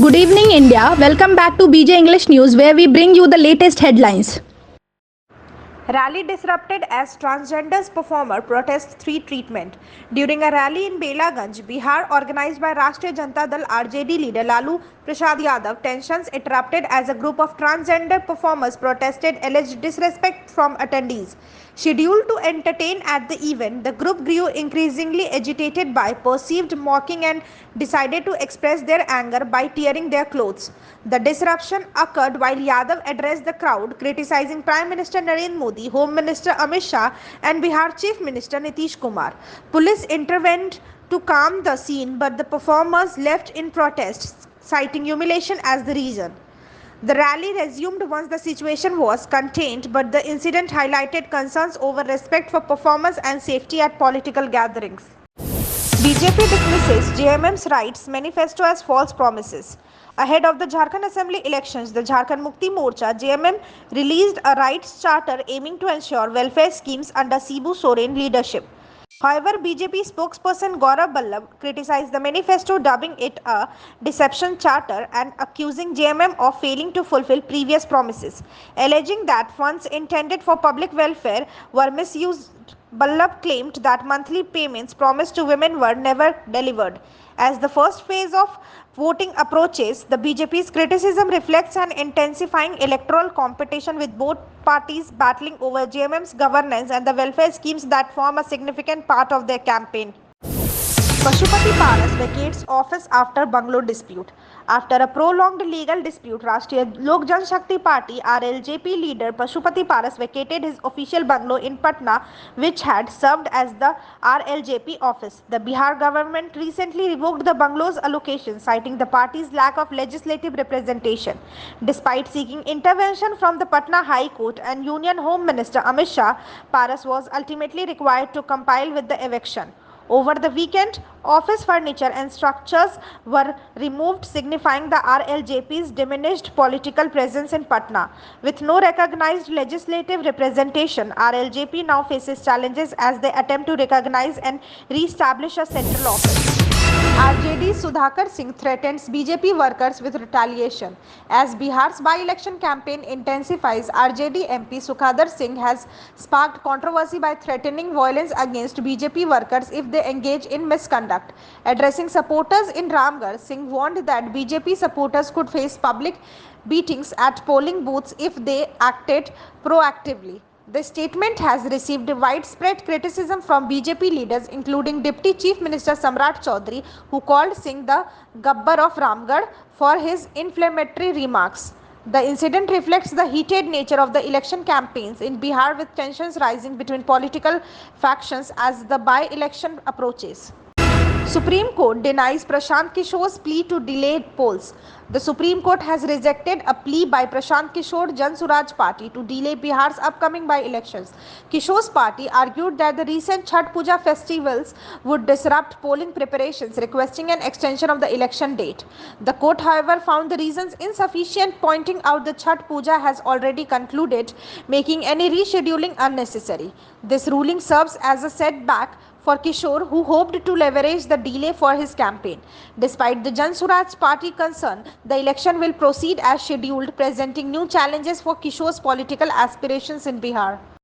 Good evening, India. Welcome back to BJ English News, where we bring you the latest headlines. Rally disrupted as transgenders performer protests free treatment. During a rally in Belaganj, Bihar, organized by Rashtriya Janata Dal (RJD) leader Lalu Prasad Yadav, tensions erupted as a group of transgender performers protested alleged disrespect from attendees. Scheduled to entertain at the event, the group grew increasingly agitated by perceived mocking and decided to express their anger by tearing their clothes. The disruption occurred while Yadav addressed the crowd, criticizing Prime Minister Narendra Modi, Home Minister Amit Shah, and Bihar Chief Minister Nitish Kumar. Police intervened to calm the scene, but the performers left in protest, citing humiliation as the reason. The rally resumed once the situation was contained, but the incident highlighted concerns over respect for performers and safety at political gatherings. BJP dismisses JMM's rights manifesto as false promises. Ahead of the Jharkhand Assembly elections, the Jharkhand Mukti Morcha JMM released a rights charter aiming to ensure welfare schemes under Shibu Soren leadership. However, BJP spokesperson Gaurav Ballabh criticized the manifesto, dubbing it a deception charter and accusing JMM of failing to fulfill previous promises, alleging that funds intended for public welfare were misused. Ballabh claimed that monthly payments promised to women were never delivered. As the first phase of voting approaches, the BJP's criticism reflects an intensifying electoral competition with both parties battling over JMM's governance and the welfare schemes that form a significant part of their campaign. Pashupati Paras vacates office after bungalow dispute. After a prolonged legal dispute, Rashtriya Lok Janshakti Party (RLJP) leader Pashupati Paras vacated his official bungalow in Patna, which had served as the RLJP office. The Bihar government recently revoked the bungalow's allocation, citing the party's lack of legislative representation. Despite seeking intervention from the Patna High Court and Union Home Minister Amit Shah, Paras was ultimately required to comply with the eviction. Over the weekend, office furniture and structures were removed, signifying the RLJP's diminished political presence in Patna. With no recognized legislative representation, RLJP now faces challenges as they attempt to recognize and re-establish a central office. RJD Sudhakar Singh threatens BJP workers with retaliation. As Bihar's by-election campaign intensifies, RJD MP Sukhadar Singh has sparked controversy by threatening violence against BJP workers if they engage in misconduct. Addressing supporters in Ramgarh, Singh warned that BJP supporters could face public beatings at polling booths if they acted proactively. The statement has received widespread criticism from BJP leaders, including Deputy Chief Minister Samrat Chaudhary, who called Singh the Gabbar of Ramgarh for his inflammatory remarks. The incident reflects the heated nature of the election campaigns in Bihar, with tensions rising between political factions as the by-election approaches. Supreme Court denies Prashant Kishore's plea to delay polls. The Supreme Court has rejected a plea by Prashant Kishore Jan Suraj Party to delay Bihar's upcoming by-elections. Kishore's party argued that the recent Chhath Puja festivals would disrupt polling preparations, requesting an extension of the election date. The court, however, found the reasons insufficient, pointing out the Chhath Puja has already concluded, making any rescheduling unnecessary. This ruling serves as a setback for Kishore, who hoped to leverage the delay for his campaign. Despite the Jan Suraj Party concern, the election will proceed as scheduled, presenting new challenges for Kishore's political aspirations in Bihar.